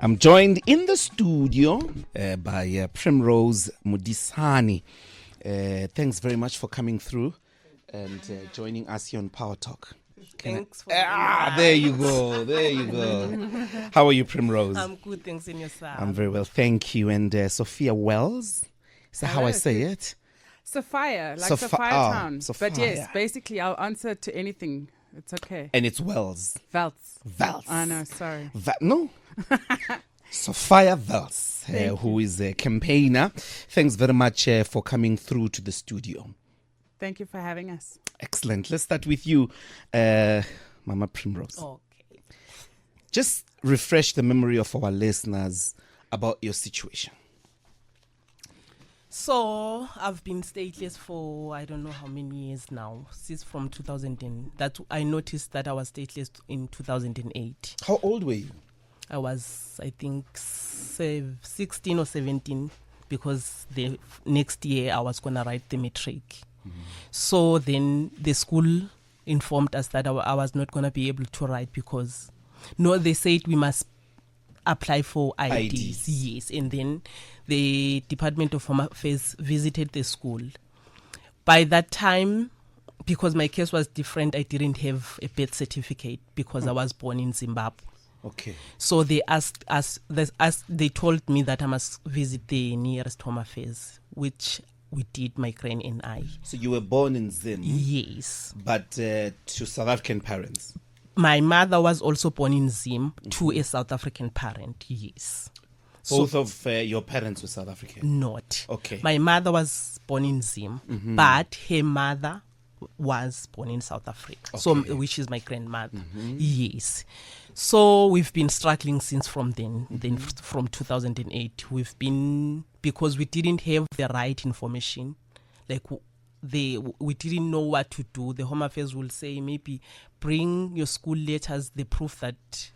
I'm joined in the studio by Primrose Modisane. Thanks very much for coming through and joining us here on Power Talk. Thanks for there you go. There you go. How are you, Primrose? I'm good, thanks in yourself. I'm very well, thank you. And Sophia Welz, is that how I say it? Sophia, like Sophia Town. Sophia. But yes, basically I'll answer to anything. It's okay. And it's Welz. Welz. Welz. Oh, no, sorry. No. Sophia Welz, who is a campaigner. Thanks very much for coming through to the studio. Thank you for having us. Excellent. Let's start with you, Mama Primrose. Okay. Just refresh the memory of our listeners about your situation. So I've been stateless for I don't know how many years now, since from 2000. That I noticed that I was stateless in 2008. How old were you? I was, I think, 16 or 17, because the next year I was gonna write the matric. Mm-hmm. So then the school informed us that I was not gonna be able to write because they said we must apply for IDs. Yes, and then the Department of Home Affairs visited the school. By that time, because my case was different, I didn't have a birth certificate because I was born in Zimbabwe. Okay. So they asked us, they told me that I must visit the nearest Home Affairs, which we did, my gran and I. So you were born in Zim? Yes. But to South African parents? My mother was also born in Zim to a South African parent, yes. Both of your parents were South African? Not. Okay. My mother was born in Zim, but her mother was born in South Africa, Okay. which is my grandmother. Yes. So we've been struggling since from then. Then from 2008, we've been, because we didn't have the right information, like we didn't know what to do. The Home Affairs will say, maybe bring your school letters, the proof that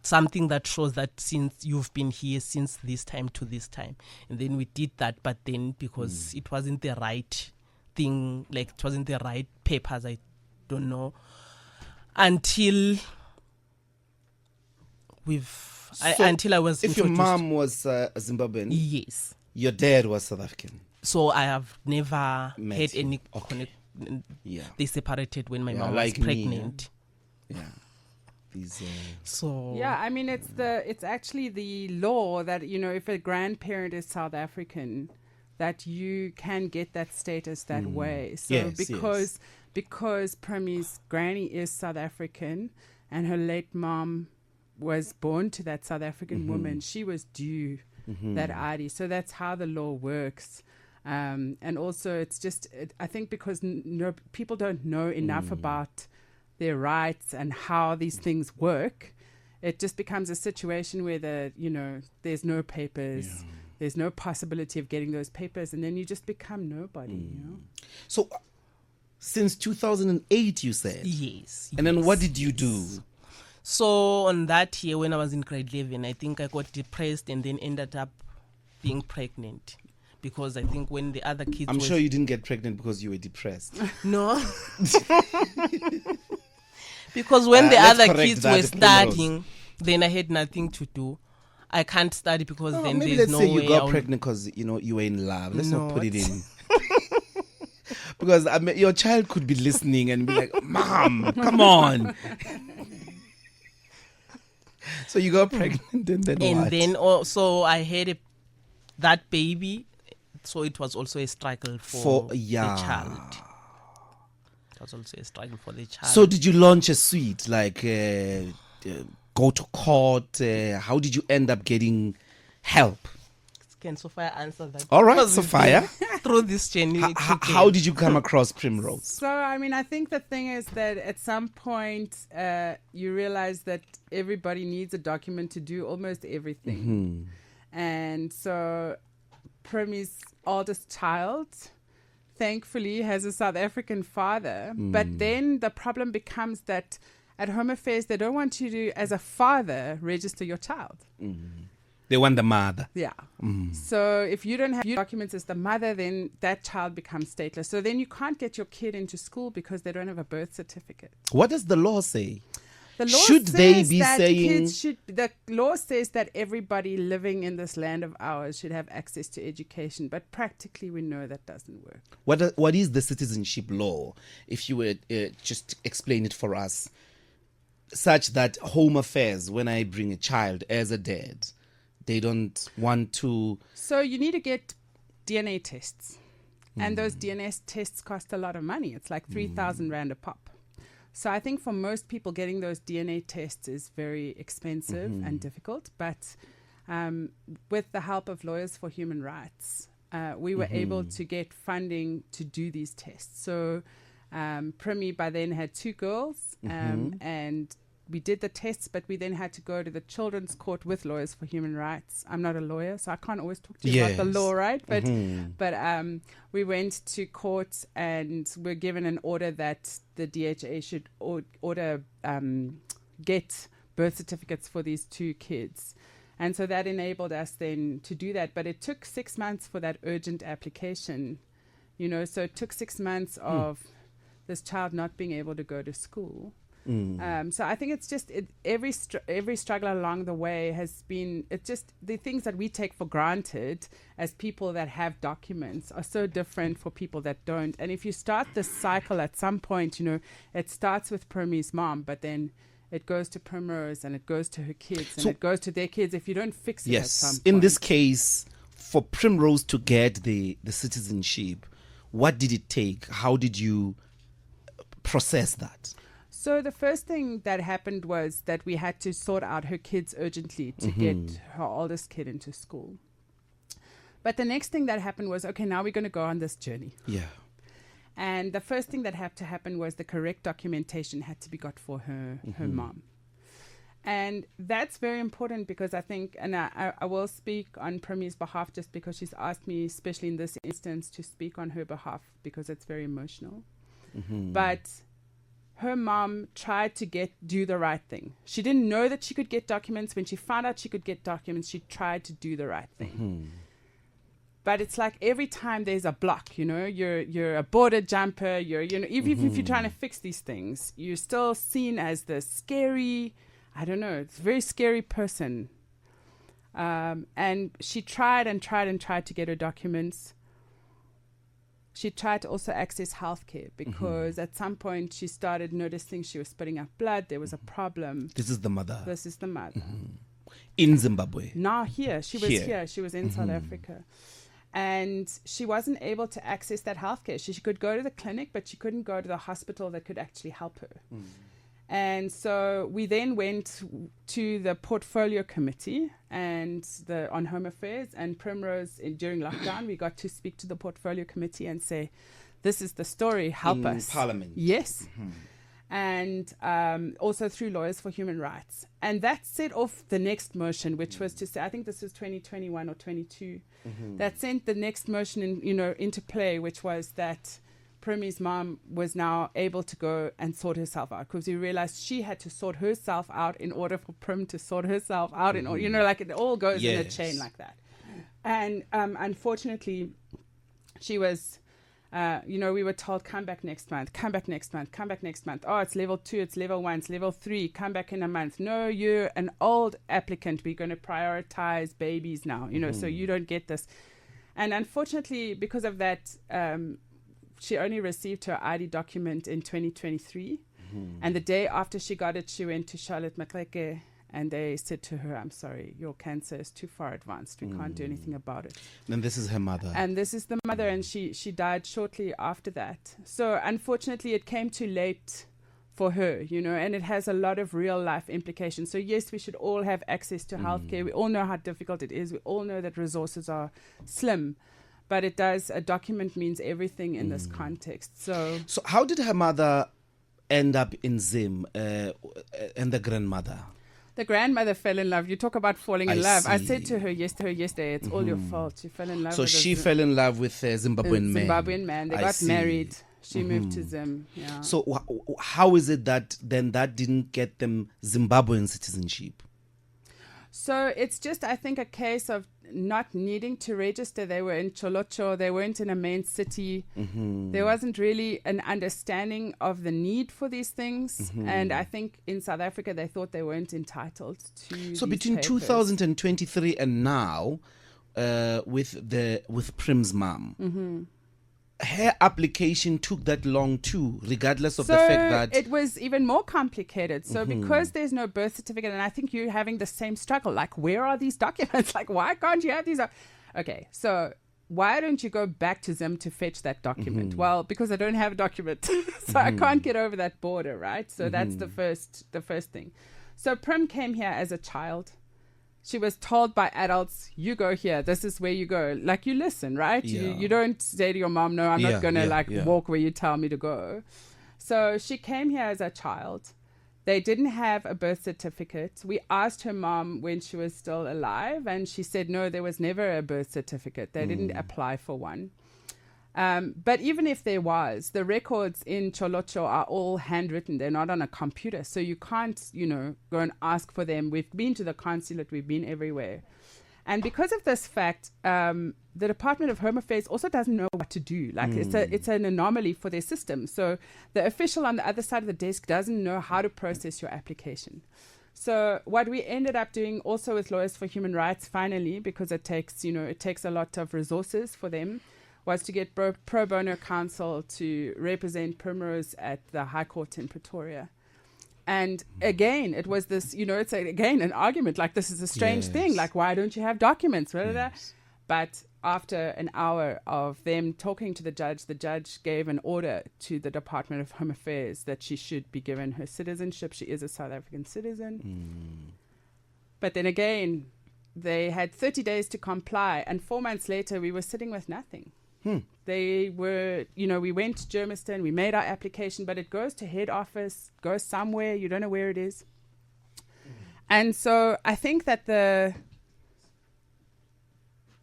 something that shows that since you've been here since this time to this time. And then we did that, but then because it wasn't the right thing, like it wasn't the right papers, I don't know, until until I was if your introduced. mom was Zimbabwean, Yes. Your dad was South African. So I have never had him. any Okay. Yeah. They separated when my mom like was me, pregnant. Yeah. These. So Yeah, I mean it's actually the law that, if a grandparent is South African, that you can get that status that way. So Yes, because Primi's granny is South African and her late mom was born to that South African woman, she was due that ID. So that's how the law works. And also it's just, I think because people don't know enough about their rights and how these things work, it just becomes a situation where there's no papers, there's no possibility of getting those papers, and then you just become nobody. So since 2008, you said? yes. And then what did you do? So on that year when I was in grade 11, I think I got depressed and then ended up being pregnant. Because I think when the other kids I'm sure you didn't get pregnant because you were depressed. No. Because when the other kids were studying, then I had nothing to do. I can't study because then maybe there's let's no say you way got pregnant because you were in love. Let's not put it in. Because your child could be listening and be like, "Mom, come on." So you got pregnant and then And what? then also I had that baby, so it was also a struggle for the child. It was also a struggle for the child. So did you launch a suit, like go to court? How did you end up getting help? Can Sophia answer that? All right, Because we've Sophia. been through this journey. How did you come across Primrose? So, I mean, I think the thing is that at some point you realize that everybody needs a document to do almost everything. And so Primi's oldest child, thankfully, has a South African father. But then the problem becomes that at Home Affairs, they don't want you to, as a father, register your child. They want the mother. Yeah. So if you don't have your documents as the mother, then that child becomes stateless. So then you can't get your kid into school because they don't have a birth certificate. What does the law say? The law Should they says be that saying... kids should, the law says that everybody living in this land of ours should have access to education, but practically we know that doesn't work. What is the citizenship law? If you would just explain it for us, such that Home Affairs, when I bring a child as a dad, they don't want to... So you need to get DNA tests. And those DNA tests cost a lot of money. It's like 3,000 Rand a pop. So I think for most people, getting those DNA tests is very expensive and difficult. But with the help of Lawyers for Human Rights, we were able to get funding to do these tests. So Primi by then had 2 girls, and we did the tests, but we then had to go to the children's court with Lawyers for Human Rights. I'm not a lawyer, so I can't always talk to you about the law, right? But we went to court and were given an order that the DHA should get birth certificates for these 2 kids. And so that enabled us then to do that. But it took 6 months for that urgent application, so it took 6 months of this child not being able to go to school. So I think it's just every struggle along the way has been, it's just the things that we take for granted as people that have documents are so different for people that don't. And if you start this cycle at some point, it starts with Primi's mom, but then it goes to Primrose and it goes to her kids and it goes to their kids if you don't fix it at some point. In this case, for Primrose to get the citizenship, what did it take? How did you process that? So the first thing that happened was that we had to sort out her kids urgently to get her oldest kid into school. But the next thing that happened was, okay, now we're going to go on this journey. Yeah. And the first thing that had to happen was the correct documentation had to be got for her mom. And that's very important because I think, and I will speak on Primi's behalf just because she's asked me, especially in this instance, to speak on her behalf because it's very emotional. But her mom tried to do the right thing. She didn't know that she could get documents. When she found out she could get documents, she tried to do the right thing. But it's like every time there's a block, you're a border jumper, even if you're trying to fix these things, you're still seen as the scary, it's a very scary person. And she tried and tried and tried to get her documents. She tried to also access healthcare because at some point she started noticing she was spitting out blood. There was a problem. This is the mother. In Zimbabwe. Now here. She was here. She was in South Africa. And she wasn't able to access that healthcare. She could go to the clinic, but she couldn't go to the hospital that could actually help her. And so we then went to the portfolio committee and on Home Affairs and Primrose. During lockdown, we got to speak to the portfolio committee and say, this is the story, help us. Parliament. Yes. And also through Lawyers for Human Rights. And that set off the next motion, which was to say, I think this was 2021 or 22, that sent the next motion into play, which was that Primi's mom was now able to go and sort herself out because we realized she had to sort herself out in order for Prim to sort herself out. In order, like it all goes in a chain like that. And unfortunately, she was, we were told, come back next month, come back next month, come back next month. Oh, it's level 2, it's level 1, it's level 3, come back in a month. No, you're an old applicant. We're going to prioritize babies now, so you don't get this. And unfortunately, because of that, she only received her ID document in 2023. And the day after she got it, she went to Charlotte Makleke and they said to her, I'm sorry, your cancer is too far advanced. We can't do anything about it. And this is her mother. And this is the mother, and she died shortly after that. So unfortunately, it came too late for her, and it has a lot of real life implications. So yes, we should all have access to healthcare. We all know how difficult it is. We all know that resources are slim. But a document means everything in this context. So how did her mother end up in Zim and the grandmother? The grandmother fell in love. You talk about falling in love. See. I said to her yesterday, it's all your fault. She fell in love with she fell in love with a Zimbabwean man. Zimbabwean man. They got married. She moved to Zim. Yeah. So how is it that then that didn't get them Zimbabwean citizenship? So it's just, I think, a case of not needing to register. They were in Cholocho. They weren't in a main city. There wasn't really an understanding of the need for these things. And I think in South Africa, they thought they weren't entitled to. So these between papers. 2023 and now, with Prim's mom, her application took that long too, regardless of the fact that it was even more complicated. So because there's no birth certificate, and I think you're having the same struggle, like, where are these documents? Like, why can't you have these? Okay, so why don't you go back to Zim to fetch that document? Well, because I don't have a document. So I can't get over that border, right? So that's the first thing. So Prim came here as a child. She was told by adults, you go here, this is where you go. Like, you listen, right? Yeah. You don't say to your mom, no, I'm not going to walk where you tell me to go. So she came here as a child. They didn't have a birth certificate. We asked her mom when she was still alive, and she said, no, there was never a birth certificate. They didn't apply for one. But even if there was, the records in Cholocho are all handwritten. They're not on a computer. So you can't, go and ask for them. We've been to the consulate. We've been everywhere. And because of this fact, the Department of Home Affairs also doesn't know what to do. Like, it's an anomaly for their system. So the official on the other side of the desk doesn't know how to process your application. So what we ended up doing also with Lawyers for Human Rights, finally, because it takes a lot of resources for them, was to get pro bono counsel to represent Primrose at the High Court in Pretoria. And again, it was this, it's again an argument, like, this is a strange thing, like, why don't you have documents? Blah, blah, blah. But after an hour of them talking to the judge gave an order to the Department of Home Affairs that she should be given her citizenship. She is a South African citizen. But then again, they had 30 days to comply, and 4 months later, we were sitting with nothing. They were, we went to Germiston, we made our application, but it goes to head office, goes somewhere, you don't know where it is. And so I think that the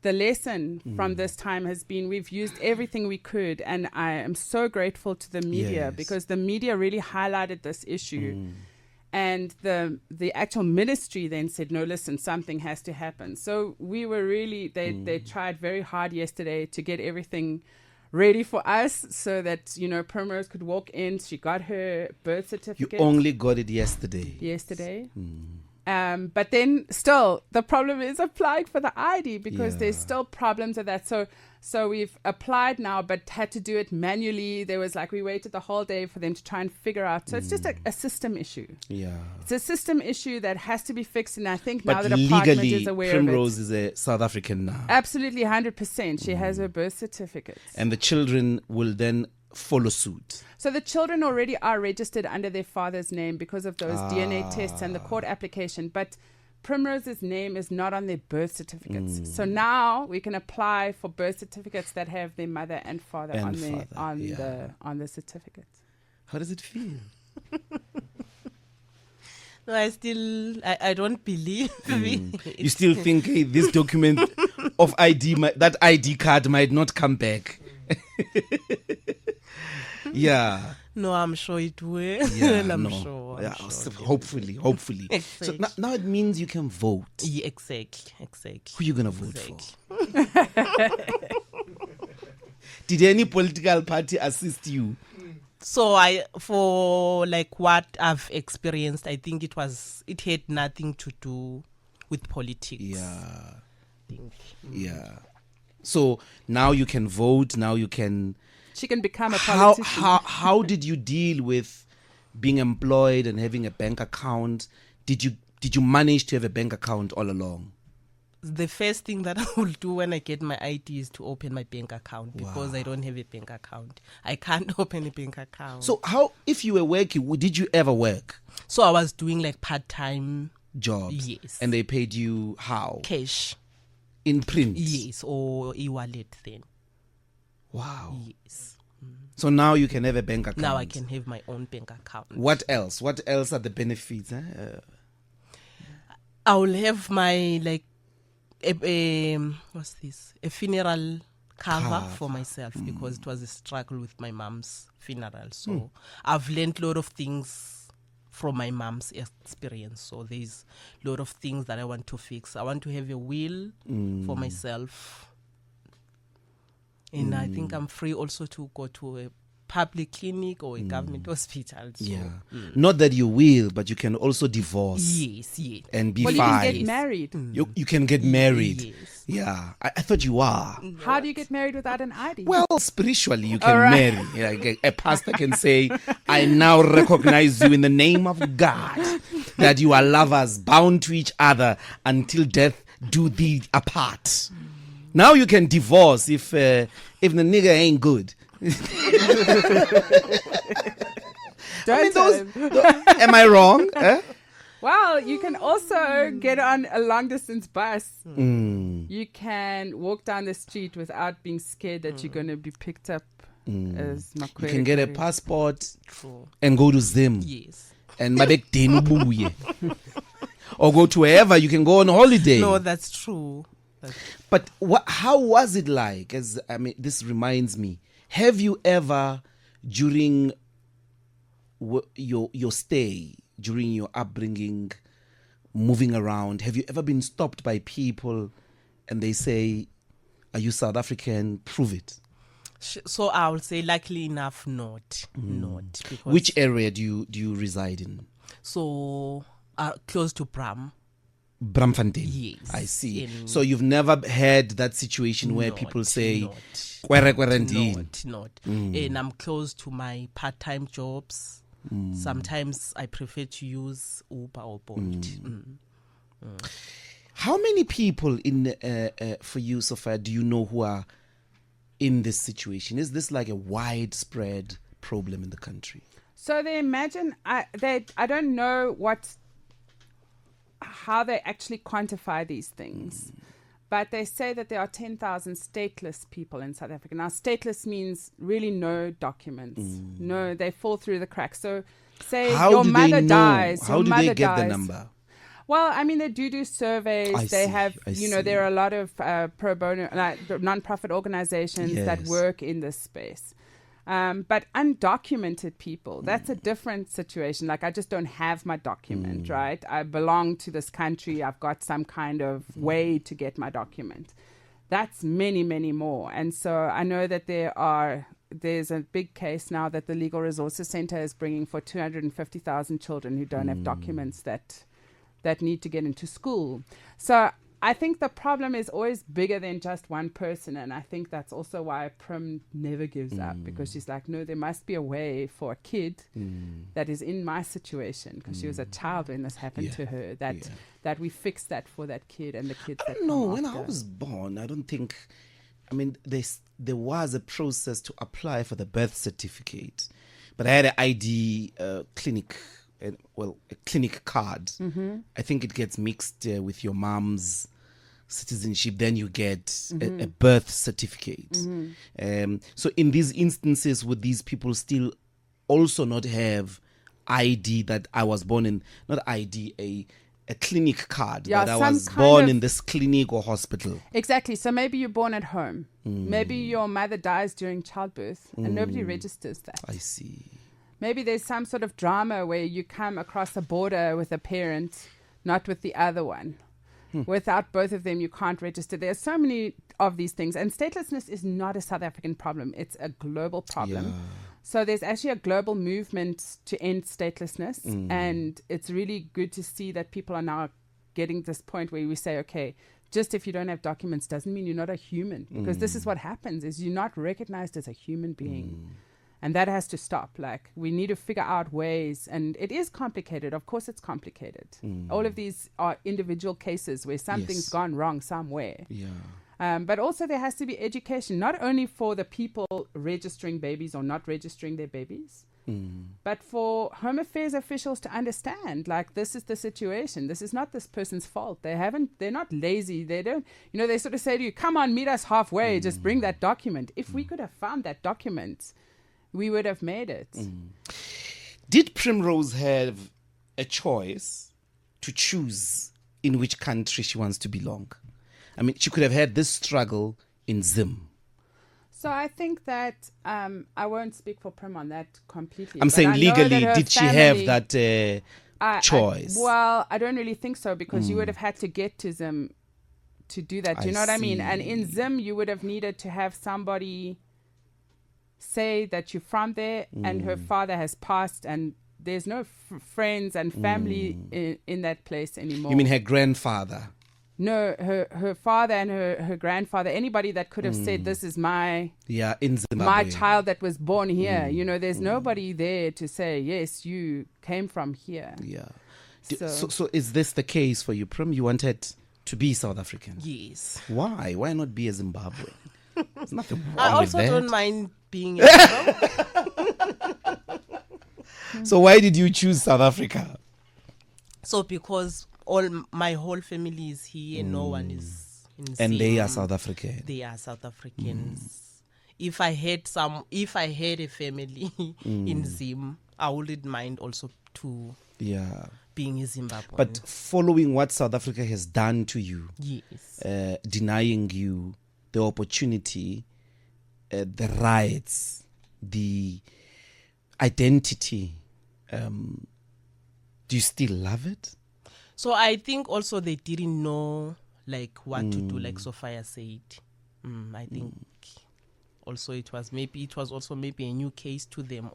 lesson from this time has been, we've used everything we could, and I am so grateful to the media, because the media really highlighted this issue. And the actual ministry then said, no, listen, something has to happen. So we were really, they tried very hard yesterday to get everything ready for us so that, Primrose could walk in. She got her birth certificate. You only got it yesterday. But then still, the problem is applying for the ID, because there's still problems with that. So we've applied now, but had to do it manually. There was we waited the whole day for them to try and figure out. So it's just a system issue. Yeah. It's a system issue that has to be fixed. And I think now the department is aware Primrose of it. is a South African now. Absolutely, 100%. She has her birth certificate. And the children will then follow suit. So the children already are registered under their father's name because of those DNA tests and the court application. But Primrose's name is not on their birth certificates. So now we can apply for birth certificates that have their mother and father on the certificates. How does it feel? No, I don't believe it. You still think, hey, this document of ID, that ID card might not come back. Yeah. No, I'm sure it will. Yeah, I'm sure. Hopefully. Exactly. So now it means you can vote. Yeah, exactly. Who are you going to vote for? Did any political party assist you? So for what I've experienced, I think it had nothing to do with politics. Yeah. I think. Yeah. So now you can vote. Now you can. She can become a politician. How did you deal with being employed and having a bank account? Did you manage to have a bank account all along? The first thing that I will do when I get my ID is to open my bank account, because I don't have a bank account. I can't open a bank account. So if you were working, did you ever work? So I was doing part-time jobs. Yes. And they paid you how? Cash. In print? Yes, or e-wallet then. Wow. Yes. So now you can have a bank account. Now I can have my own bank account. What else? What else are the benefits? I will have my what's this? A funeral cover for myself, because it was a struggle with my mom's funeral. So I've learned a lot of things from my mom's experience. So there's a lot of things that I want to fix. I want to have a will for myself. And I think I'm free also to go to a public clinic or a government hospital. So, Not that you will, but you can also divorce. Yes. And be Well, you fine. can get married. You can get married. Yes. Yeah. I thought you are. How do you get married without an ID? Well, spiritually, you can All right. marry. Like a pastor can say, I now recognize you in the name of God, that you are lovers bound to each other until death do thee apart. Now you can divorce if the nigga ain't good. Don't tell him. Am I wrong? Well, you can also get on a long distance bus. You can walk down the street without being scared that you're going to be picked up as Makwere. You can get a passport True. and go to Zim. Yes. And Mabek Denubuye. Or go to wherever you can go on holiday. No, that's true. But how was it like? This reminds me. Have you ever, during your stay, during your upbringing, moving around, have you ever been stopped by people and they say, "Are you South African? Prove it." So I would say, luckily enough, not. Because Which area do you reside in? So close to Bram. Bramfontein. Yes. I see. So you've never had that situation where people say, "Kwere ndini." Not. And I'm close to my part-time jobs. Sometimes I prefer to use Uber or Bolt. How many people for you, Sophia, do you know who are in this situation? Is this like a widespread problem in the country? So they imagine, I don't know how they actually quantify these things. But they say that there are 10,000 stateless people in South Africa. Now, stateless means really no documents. No, they fall through the cracks. So say your mother dies. How do they get the number? Well, I mean, they do surveys. There are a lot of pro bono, non-profit organizations that work in this space. But undocumented people, that's a different situation. Like, I just don't have my document, right? I belong to this country. I've got some kind of way to get my document. That's many, many more. And so I know that there's a big case now that the Legal Resources Center is bringing for 250,000 children who don't have documents that need to get into school. So I think the problem is always bigger than just one person. And I think that's also why Prim never gives up, because she's like, no, there must be a way for a kid that is in my situation, because she was a child when this happened to her, that we fix that for that kid and the kids that come No, when after. I was born, I don't think, there was a process to apply for the birth certificate. But I had an ID clinic, a clinic card. I think it gets mixed with your mom's citizenship, then you get a birth certificate. So in these instances, would these people still also not have ID that I was born in, not ID, a clinic card that I was born in this clinic or hospital? Exactly. So maybe you're born at home. Maybe your mother dies during childbirth and nobody registers that. I see. Maybe there's some sort of drama where you come across a border with a parent, not with the other one. Without both of them, you can't register. There's so many of these things. And statelessness is not a South African problem. It's a global problem. Yeah. So there's actually a global movement to end statelessness. And it's really good to see that people are now getting this point where we say, okay, just if you don't have documents doesn't mean you're not a human. Because this is what happens, is you're not recognized as a human being. And that has to stop. Like, we need to figure out ways, and it is complicated. Of course, it's complicated. All of these are individual cases where something's gone wrong somewhere. But also there has to be education, not only for the people registering babies or not registering their babies, but for Home Affairs officials to understand, like, this is the situation. This is not this person's fault. They're not lazy. They don't, they sort of say to you, come on, meet us halfway. Just bring that document. If we could have found that document, we would have made it. Did Primrose have a choice to choose in which country she wants to belong? I mean, she could have had this struggle in Zim. So I think that I won't speak for Prim on that completely. I'm but saying I know legally, that her did she have family- that choice? Well, I don't really think so because you would have had to get to Zim to do that. Do you know what I mean? And in Zim, you would have needed to have somebody say that you're from there and her father has passed and there's no friends and family in that place anymore. You mean her grandfather? No, her father and her grandfather, anybody that could have said, this is my In Zimbabwe. my child that was born here. You know, there's nobody there to say, yes, you came from here. Yeah. So- So is this the case for you, Prim? You wanted to be South African? Yes. Why? Why not be a Zimbabwean? There's nothing wrong I with also that. don't mind being a So why did you choose South Africa? So because my whole family is here and no one is in And they Zim. are South African. They are South Africans. If I had a family in Zim, I wouldn't mind also to Yeah. being a Zimbabwean. But following what South Africa has done to you, yes. denying you the opportunity, the rights, the identity, do you still love it? So I think also they didn't know like what to do, like Sophia said. I think also it was also maybe a new case to them,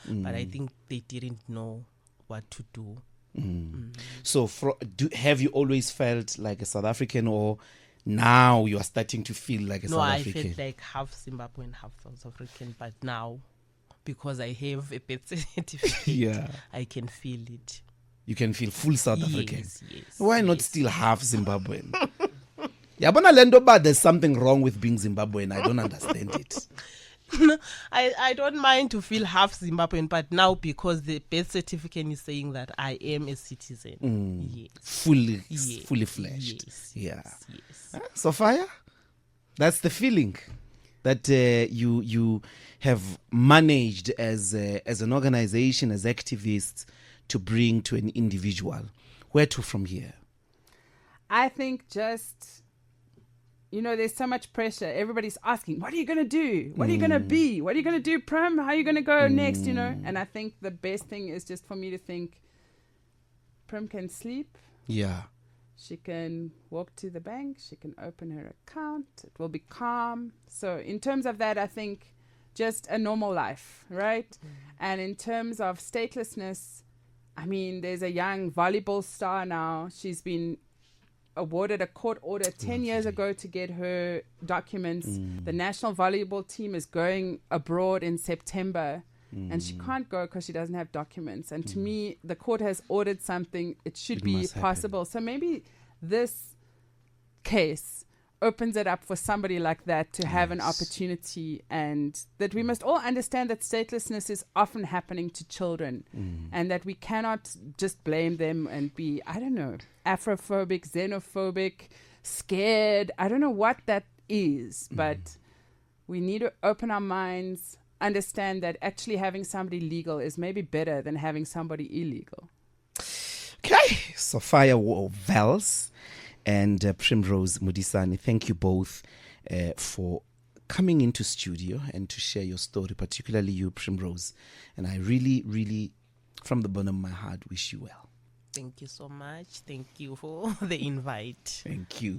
but I think they didn't know what to do. So have you always felt like a South African, or now you are starting to feel like a No, South I African? felt like half Zimbabwean, half South African, but now because I have a birth certificate, Yeah. I can feel it. You can feel full South African. Yes. Why not yes. still half Zimbabwean? Yabona lento, but there's something wrong with being Zimbabwean. I don't understand it. I don't mind to feel half Zimbabwean, but now because the birth certificate is saying that I am a citizen. Yes. Fully Yes. fledged. Yes. Yeah. Yes. Sophia, that's the feeling that you have managed as an organization, as activists, to bring to an individual. Where to from here? I think just, there's so much pressure. Everybody's asking, what are you going to do? What are you going to be? What are you going to do, Prim? How are you going to go next, And I think the best thing is just for me to think, Prim can sleep. Yeah. She can walk to the bank. She can open her account. It will be calm. So in terms of that, I think just a normal life, right? And in terms of statelessness, I mean, there's a young volleyball star now. She's been awarded a court order 10 years ago to get her documents. The national volleyball team is going abroad in September. And she can't go because she doesn't have documents. And to me, the court has ordered something. It should be must happen. possible. So maybe this case opens it up for somebody like that to have an opportunity, and that we must all understand that statelessness is often happening to children, and that we cannot just blame them and be, I don't know, Afrophobic, xenophobic, scared. I don't know what that is, but we need to open our minds, understand that actually having somebody legal is maybe better than having somebody illegal. Okay, Sophia Welz and Primrose Modisane, thank you both for coming into studio and to share your story, particularly you, Primrose. And I really, really, from the bottom of my heart, wish you well. Thank you so much. Thank you for the invite. Thank you.